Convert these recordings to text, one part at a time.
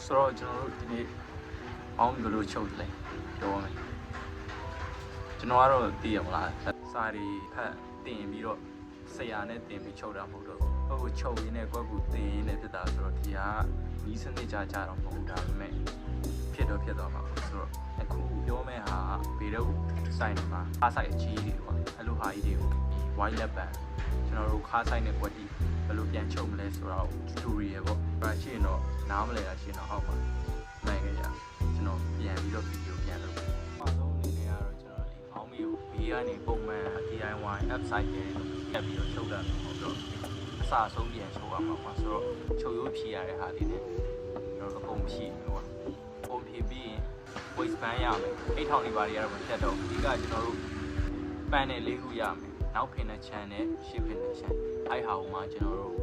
ဆိုတော့ကျွန်တော်တို့ဒီနေ့အောင်းဘယ်လိုချုပ်လဲပြောမယ်ကျွန်တော်ကတော့သိရမလားစာရီဖတ်တင်ပြီးတော့ဆရာနဲ့တင်ပြီးချုပ်တာမဟုတ်တော့ဟိုချုပ်ရင်းနဲ့ကွက်ကူတင်ရင်းနဲ့ဖြစ်တာဆိုတော့ဒီကနီးစနစ်ကြတော့မဟုတ်တာပဲမဲ့ဖြစ်တော့မှာဆိုတော့အခုပြောမယ့်ဟာဘေးတော့စိုက်နေမှာအားဆိုင်အကြီးတွေပေါ့အဲ့လိုဟာကြီးတွေကို white lab band ကျွန်တော်တို့ခါဆိုင်တဲ့ကွက်တီဘယ်လိုပြန်ချုပ်မလဲဆိုတော့ tutorial ပေါ့ဒါရှိရင်တော့နားမလဲတာရှိရင်တော့ဟောက်ပါနိုင်ကြကျွန်တော်ပြန်ပြီးတော့ဗီဒီယိုပြန်လုပ်အမှဆုံးအနေနဲ့ကတော့ကျွန်တော်ဒီအောင်းမီကိုဘေးကနေပုံမှန် DIY app site တွေတက်ပြီးတော့ချုပ်တာပေါ့တော့အစအဆုံးပြန်ချုပ်ရမှာပေါ့ဆိုတော့ချုပ်ရိုးဖြီးရတဲ့ဟာလေးနဲ့ကျွန်တော်အကုန်ဖြီးပေါ့ပုံဖြီးပြီးရင် waist band ရမယ်အိတ်ထောင်တွေပါတွေကတော့မဖြတ်တော့အဓိကကျွန်တော်တို့ပန်းနဲ့၄ခုရမယ်နောက်ဖင်တဲ့ channel နဲ့ရှေ့ဖင်တဲ့ channel အဲ့ဟာကိုမှကျွန်တော်တို့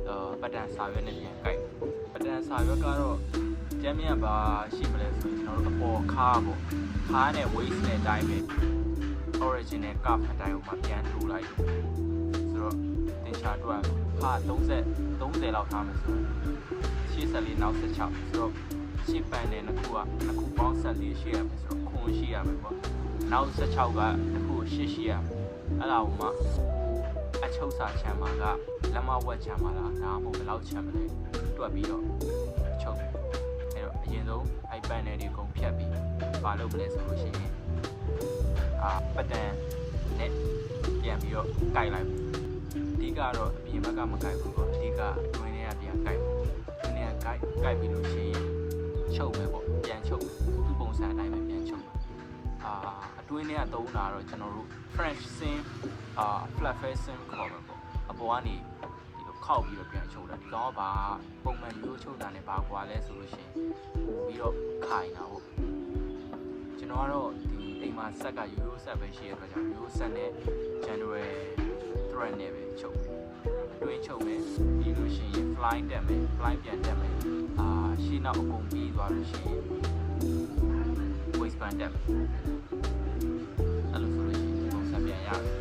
ပတ်တန်စာရွက်နဲ့ပြန်ကိုက်ပတ်တန်စာရွက်ကတော့ကျမ်းမြတ်ပါရှိမလဲဆိုရင်ကျွန်တော်တို့အပေါ်ခါပေါ့ခါနဲ့ waist နဲ့တိုင်းပဲ original cup အတိုင်းကိုမှပြန်ထူလိုက်ဆိုတော့တင်ချာတော့ခါ30လောက်ထားမယ်ဆိုတော့ရှေ့ဆက်လေးနောက်16ဆိုတော့ရှေ့ပန်နဲ့နှစ်ခုပေါင်း14ရှိရမယ်ဆိုတော့ခွန်ရှိရမယ်ပေါ့နောက်16ကတစ်ခု8ရှိရမယ်အဲ့ဒါကိုမှအချုပ်စာချမ်းမှာကလက်မဝက်ချမ်းမှာလားဒါမှမဟုတ်ဘယ်လောက်ချမ်းမလဲတွက်ပြီးတော့ချုပ်အဲ့တော့အရင်ဆုံးအဲ့ပန်နယ်တွေကုန်ဖြတ်ပြီးပါလုပ်မလဲဆိုလို့ရှိရင်ပတ်တန်နဲ့ပြန်ပြီးတော့ကိုက်လိုက်အဓိကတော့အပြင်ဘက်ကမကိုက်ဘူးပေါ့အဓိကတွင်းထဲကပြန်ကိုက်ပေါ့တွင်းထဲကကိုက်ပြီးလို့ရှိရင်ချုပ်မယ်ပေါ့ပြန်ချုပ်သူ့ပုံစံအတိုင်းပဲပြန်ချုပ်အတွင်းထဲကသုံးတာတော့ကျွန်တော်တို့ French sim flat face sim ခေါ်မှာပေါ့အပေါ်ကနေဒီလိုခောက်ပြီးတော့ပြန်ချုပ်တာဒီကောင်ကပုံမှန်ရိုးချုပ်တာနဲ့ဘာကွာလဲဆိုလို့ရှိရင်ပို့ပြီးတော့ခိုင်တာပေါ့ကျွန်တော်ကတော့ဒီအိမ်မှာဆက်ကရိုးဆက်ပဲရှိရတဲ့အတွက်ကြောင့်ရိုးဆက်နဲ့ January thread နဲ့ပဲချုပ်အတွင်းချုပ်မယ်ပြီးလို့ရှိရင် fly တက်မယ် fly ပြန်တက်မယ်ရှင်းနောက်အကုန်ပြီးသွားလို့ရှိရင် waist band တက်မယ်အဲ့လိုဆိုလို့ရှိရင်ပုံစံပြန်ရတယ်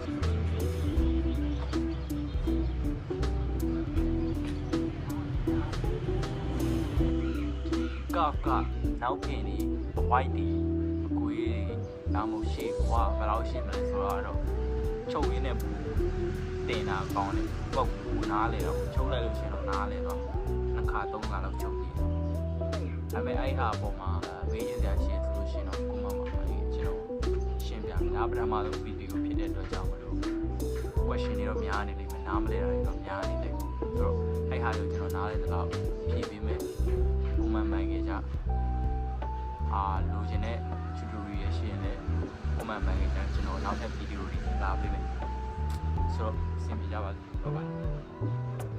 ကနောက်ပြင်ဒီ white ဒီအကွေးနားမို့ရှေ့ကွာဘယ်လောက်ရှေ့မလဲဆိုတော့ချုပ်ရင်းနဲ့တင်တာကောင်းတယ်ပုတ်ပူနားလေတော့ချုပ်လိုက်လို့ရှိရင်တော့နားလေတော့နှစ်ခါသုံးခါလောက်ချုပ်ပြီးဒါပေမဲ့အဲ့ဟာအပေါ်မှာမေးရင်တရားရှိဆိုလို့ရှိရင်တော့ကိုမမအဲ့ကျွန်တော်ရှင်းပြမယ်ဒါပထမဆုံးဗီဒီယိုဖြစ်တဲ့အတွက်ကြောင့်မလို့ question တွေတော့များနေလိမ့်မယ်နားမလဲတာတွေတော့များနေလိမ့်မယ်ဆိုတော့အဲ့ဟာကိုကျွန်တော်နားလဲတဲ့လောက်ဖြည့်ပေးမယ်ကိုမမှန်ခဲ့ကြလိုချင်တဲ့ tutorial ရှိရင်လည်းကိုမမှန်ခဲ့ကြကျွန်တော်နောက်ထပ်ဗီဒီယိုတွေလာပေးမယ်ဆိုတော့ဆင်ပြေကြပါစေ bye bye